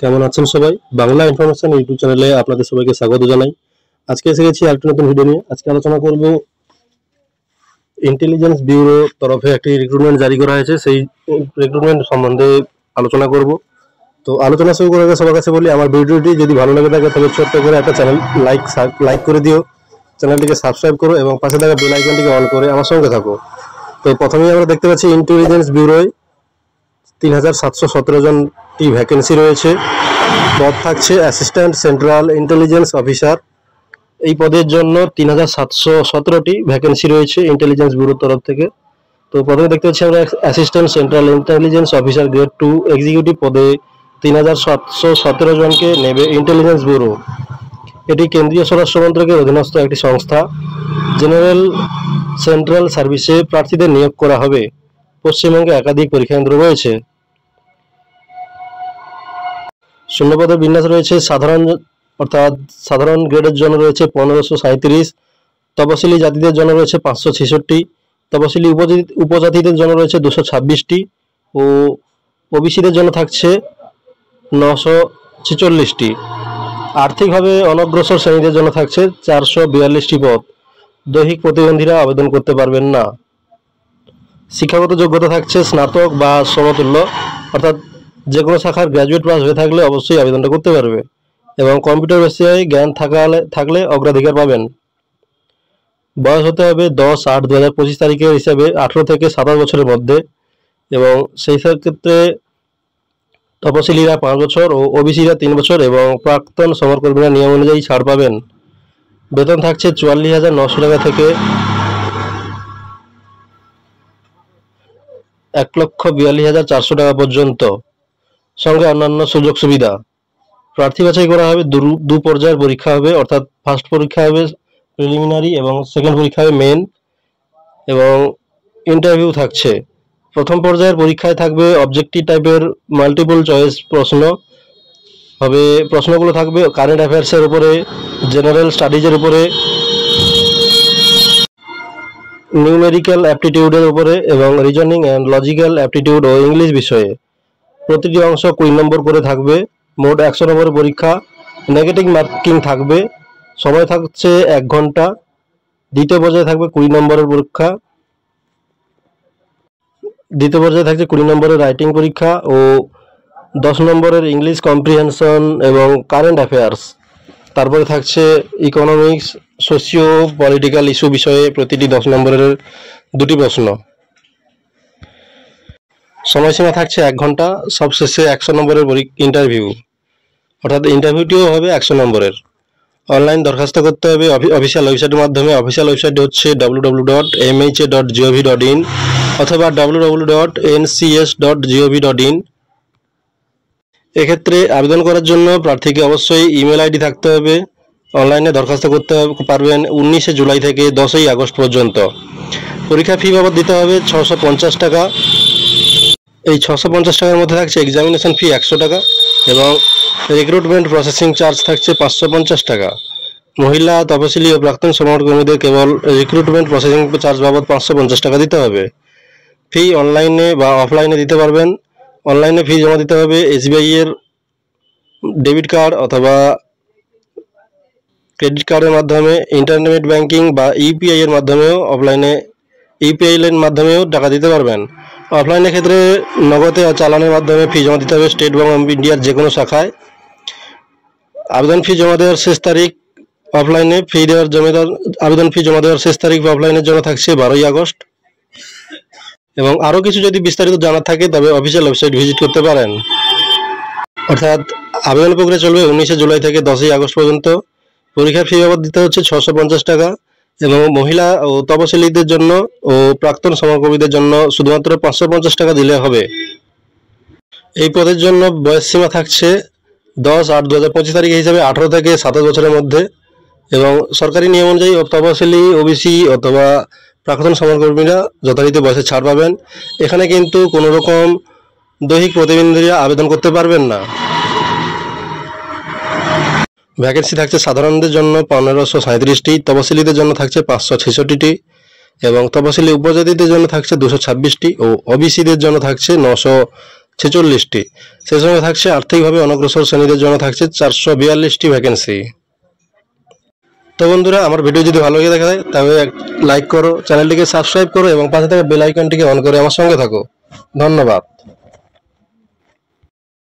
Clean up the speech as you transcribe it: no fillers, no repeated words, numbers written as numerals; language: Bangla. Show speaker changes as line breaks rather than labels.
কেমন আছেন সবাই? বাংলা ইনফরমেশন ইউটিউব চ্যানেলে আপনাদের সবাইকে স্বাগত জানাই। আজকে এসে গেছি আরেকটি নতুন ভিডিও নিয়ে। আজকে আলোচনা করব ইন্টেলিজেন্স ব্যুরো তরফে একটি রিক্রুটমেন্ট জারি করা হয়েছে, সেই রিক্রুটমেন্ট সম্বন্ধে আলোচনা করব। তো আলোচনা শুরু করার আগে সবার কাছে বলি, আমার ভিডিওটি যদি ভালো লাগে থাকে তবে ছোট্ট করে একটা চ্যানেল লাইক করে দিও, চ্যানেলটিকে সাবস্ক্রাইব করো এবং পাশে থাকা বেল আইকনটিকে অন করে আমার সঙ্গে থাকো। তো প্রথমেই আমরা দেখতে পাচ্ছি ইন্টেলিজেন্স ব্যুরোয় 3717 জনটি ভ্যাকেন্সি রয়েছে। পদ থাকছে অ্যাসিস্ট্যান্ট সেন্ট্রাল ইন্টেলিজেন্স অফিসার। এই পদের জন্য 3717টি ভ্যাকেন্সি রয়েছে ইন্টেলিজেন্স ব্যুরোর তরফ থেকে। তো প্রথমে দেখতে পাচ্ছি আমরা assistant central intelligence officer grade 2 executive পদে 3717 জনকে নেবে ইন্টেলিজেন্স ব্যুরো। এটি কেন্দ্রীয় স্বরাষ্ট্র মন্ত্রকের অধীনস্থ একটি সংস্থা। জেনারেল সেন্ট্রাল সার্ভিসে প্রার্থীদের নিয়োগ করা হবে। পশ্চিমবঙ্গে একাধিক পরীক্ষা কেন্দ্র রয়েছে। শূন্যপদের বিন্যাস রয়েছে সাধারণ গ্রেডের জন্য রয়েছে 1537, তপশিলি জাতিদের জন্য রয়েছে 566, তপশিলি উপজাতিদের জন্য রয়েছে 226টি ও ওবিসিদের জন্য থাকছে 946টি। আর্থিকভাবে অনগ্রসর শ্রেণীদের জন্য থাকছে 442টি পদ। দৈহিক প্রতিবন্ধীরা আবেদন করতে পারবেন না। শিক্ষাগত যোগ্যতা থাকছে স্নাতক বা সমতুল্য, অর্থাৎ যে কোনো শাখার গ্র্যাজুয়েট পাস হয়ে থাকলে অবশ্যই আবেদনটা করতে পারবে এবং কম্পিউটার বিষয়ে জ্ঞান থাকলে অগ্রাধিকার পাবেন। বয়স হতে হবে 10/8/2025 তারিখের হিসাবে 18 থেকে 27 বছরের মধ্যে এবং সেই ক্ষেত্রে তপশিলীরা 5 বছর ও ওবিসিরা 3 বছর এবং প্রাক্তন সমরকর্মীরা নিয়ম অনুযায়ী ছাড় পাবেন। বেতন থাকছে 44,900 টাকা থেকে 1,42,400 টাকা পর্যন্ত, সঙ্গে অন্যান্য সুযোগ সুবিধা। প্রার্থী বাছাই করা হবে দু পর্যায়ের পরীক্ষা হবে, অর্থাৎ ফার্স্ট পরীক্ষা হবে প্রিলিমিনারি এবং সেকেন্ড পরীক্ষা হবে মেন এবং ইন্টারভিউ থাকছে। প্রথম পর্যায়ের পরীক্ষায় থাকবে অবজেক্টিভ টাইপের মাল্টিপল চয়েস প্রশ্ন হবে। প্রশ্নগুলো থাকবে কারেন্ট অ্যাফেয়ার্সের উপরে, জেনারেল স্টাডিজের উপরে, নিউমেরিক্যাল অ্যাপটিটিউডের উপরে এবং রিজনিং অ্যান্ড লজিক্যাল অ্যাপটিটিউড ও ইংলিশ বিষয়ে। প্রতিটি অংশ 20 নম্বর করে থাকবে। মোট 100 নম্বরের পরীক্ষা। নেগেটিভ মার্কিং থাকবে। সময় থাকছে 1 ঘন্টা। দ্বিতীয় পর্যায়ে থাকবে 20 নম্বরের পরীক্ষা। দ্বিতীয় পর্যায়ে থাকছে 20 নম্বরের রাইটিং পরীক্ষা ও 10 নম্বরের ইংলিশ কম্প্রিহেনশন এবং কারেন্ট অ্যাফেয়ার্স। তারপরে থাকছে ইকোনমিক্স, সোশিও পলিটিক্যাল ইস্যু বিষয়ে প্রতিটি 10 নম্বরের 2টি প্রশ্ন। সময়সীমা থাকছে 1 ঘন্টা। সবশেষে 100 নম্বরের ইন্টারভিউ, অর্থাৎ ইন্টারভিউটিও হবে 100 নম্বরের। অনলাইন দরখাস্ত করতে হবে অফিসিয়াল ওয়েবসাইটের মাধ্যমে। অফিসিয়াল ওয়েবসাইট হচ্ছে www.mha.gov.in অথবা www.ncs.gov.in। এক্ষেত্রে আবেদন করার জন্য প্রার্থীকে অবশ্যই ইমেল আইডি থাকতে হবে। অনলাইনে দরখাস্ত করতে পারবেন 19 জুলাই থেকে 10 আগস্ট পর্যন্ত। পরীক্ষা ফি বাবদ দিতে হবে 650 টাকা। এই 650 টাকার মধ্যে থাকছে এক্সামিনেশন ফি 100 টাকা এবং রিক্রুটমেন্ট প্রসেসিং চার্জ থাকছে 550 টাকা। মহিলা, তপশিলি ও প্রাক্তন সমরকর্মীদের কেবল রিক্রুটমেন্ট প্রসেসিং চার্জ বাবদ 550 টাকা দিতে হবে। ফি অনলাইনে বা অফলাইনে দিতে পারবেন। অনলাইনে ফি জমা দিতে হবে এসবিআই এর ডেবিট কার্ড অথবা ক্রেডিট কার্ডের মাধ্যমে, ইন্টারনেট ব্যাংকিং বা ইউপিআই এর মাধ্যমেও ইউপিআই এর মাধ্যমেও টাকা দিতে পারবেন। অফলাইনের ক্ষেত্রে নগদে চালানের মাধ্যমে ফি জমা দিতে হবে স্টেট ব্যাংক অফ ইন্ডিয়ার যে কোনো শাখায়। আবেদন ফি জমা দেওয়ার শেষ তারিখ আবেদন ফি জমা দেওয়ার শেষ তারিখ অফলাইনের জন্য থাকছে 12 আগস্ট। এবং আরও কিছু যদি বিস্তারিত জানার থাকে তবে অফিসিয়াল ওয়েবসাইট ভিজিট করতে পারেন। অর্থাৎ আবেদন প্রক্রিয়া চলবে 19 জুলাই থেকে 10 আগস্ট পর্যন্ত। পরীক্ষার ফি বাবদ দিতে হচ্ছে 650 টাকা এবং মহিলা ও তপশিলীদের জন্য ও প্রাক্তন সমরকর্মীদের জন্য শুধুমাত্র 550 টাকা দিলে হবে। এই পদের জন্য বয়স সীমা থাকছে 10/8/2025 তারিখ হিসাবে 18 থেকে 27 বছরের মধ্যে এবং সরকারি নিয়ম অনুযায়ী তপশিলি, ওবিসি অথবা প্রাক্তন সমরকর্মীরা যথারীতি বয়সে ছাড় পাবেন। এখানে কিন্তু কোনো রকম দৈহিক প্রতিবন্ধীরা আবেদন করতে পারবেন না। ভ্যাকেন্সি থাকছে সাধারণদের জন্য 1537টি, তপশিলীদের জন্য থাকছে 566টি এবং তপশিলি উপজাতিদের জন্য থাকছে 226টি ও ওবিসিদের জন্য থাকছে 46টি। সেই সঙ্গে থাকছে আর্থিকভাবে অনগ্রসর শ্রেণীদের জন্য থাকছে 442টি ভ্যাকেন্সি। তো বন্ধুরা, আমার ভিডিও যদি ভালো লেগে থাকে তবে লাইক করো, চ্যানেলটিকে সাবস্ক্রাইব করো এবং পাশে থাকা বেল আইকনটিকে অন করে আমার সঙ্গে থাকো। ধন্যবাদ।